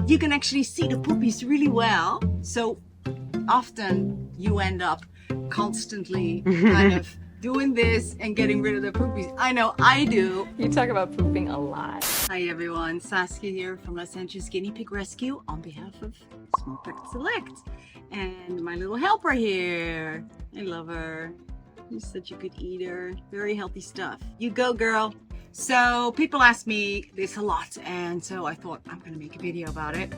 you can actually see the poopies really well. So often you end up constantly kind of doing this and getting rid of the poopies. I know I do. You talk about pooping a lot. Hi everyone, Saskia here from Los Angeles Guinea Pig Rescue on behalf of Small Pet Select. And my little helper here. I love her. She's such a good eater. Very healthy stuff. You go, girl. So people ask me this a lot, and so I thought I'm gonna make a video about it.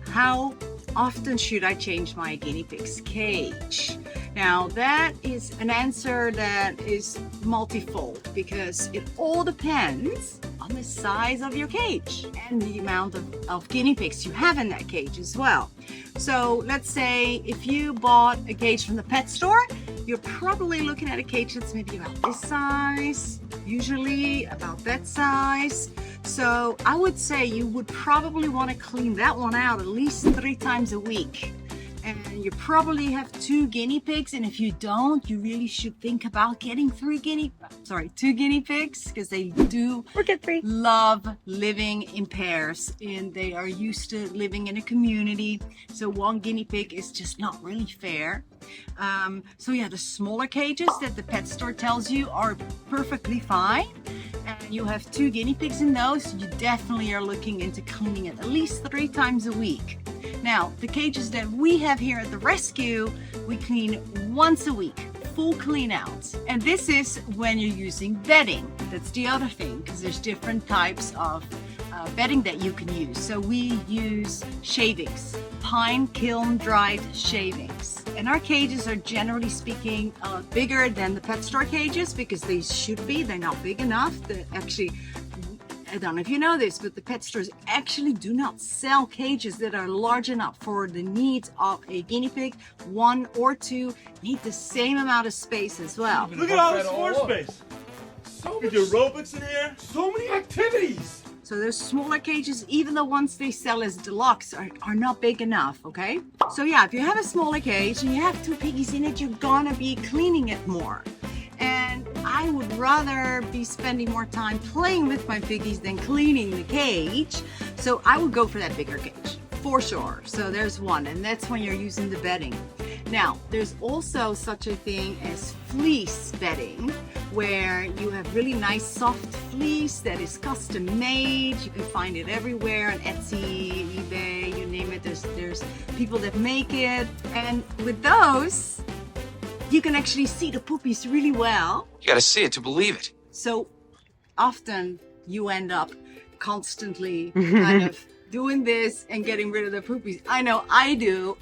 How often should I change my guinea pig's cage? Now that is an answer that is multifold because it all depends on the size of your cage and the amount of guinea pigs you have in that cage as well. So let's say if you bought a cage from the pet store, you're probably looking at a cage that's maybe about this size, usually about that size. So I would say you would probably want to clean that one out at least 3 times a week. And you probably have 2 guinea pigs, and if you don't, you really should think about getting 2 guinea pigs, because they do love living in pairs and they are used to living in a community. So 1 guinea pig is just not really fair. So yeah, the smaller cages that the pet store tells you are perfectly fine, and you have 2 guinea pigs in those, you definitely are looking into cleaning it at least 3 times a week. Now, the cages that we have here at the rescue, we clean once a week, full clean out. And this is when you're using bedding. That's the other thing, because there's different types of bedding that you can use. So we use shavings, pine kiln dried shavings. And our cages are generally speaking bigger than the pet store cages because they should be. They're not big enough. I don't know if you know this, but the pet stores actually do not sell cages that are large enough for the needs of a guinea pig. 1 or 2 need the same amount of space as well. Look at all this floor space. So much aerobics in here. So many activities. So those smaller cages, even the ones they sell as deluxe, are not big enough, okay? So yeah, if you have a smaller cage and you have 2 piggies in it, you're gonna be cleaning it more. And I would rather be spending more time playing with my piggies than cleaning the cage. So I would go for that bigger cage, for sure. So there's one, and that's when you're using the bedding. Now, there's also such a thing as fleece bedding, where you have really nice soft fleece that is custom made. You can find it everywhere on Etsy, eBay, you name it. There's people that make it. And with those, you can actually see the poopies really well. You gotta see it to believe it. So often you end up constantly kind of doing this and getting rid of the poopies. I know I do,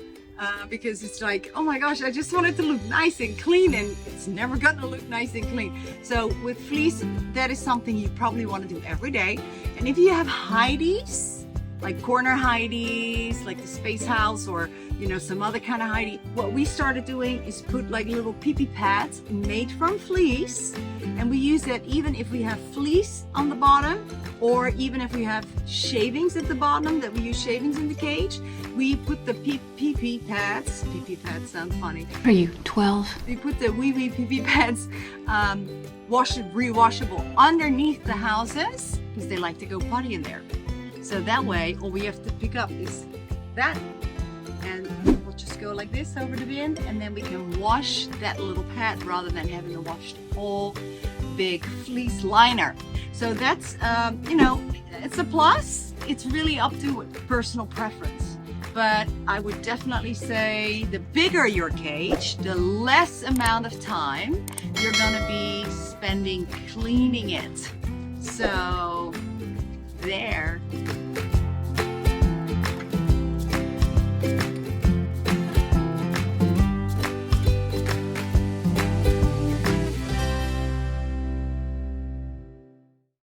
because it's like, oh my gosh, I just want it to look nice and clean, and it's never gonna look nice and clean. So with fleece, that is something you probably want to do every day. And if you have Hideouts, like corner Hideouts, like the Space House, or some other kind of Heidi, what we started doing is put like little pee-pee pads made from fleece, and we use that even if we have fleece on the bottom, or even if we have shavings at the bottom, that we use shavings in the cage, we put the pee-pee pads sound funny. Are you 12? We put the wee pee-pee pads, rewashable underneath the houses, because they like to go potty in there. So that way, all we have to pick up is that, and we'll just go like this over the bin, and then we can wash that little pad rather than having to wash the whole big fleece liner. So that's, it's a plus. It's really up to personal preference. But I would definitely say the bigger your cage, the less amount of time you're gonna be spending cleaning it. So there.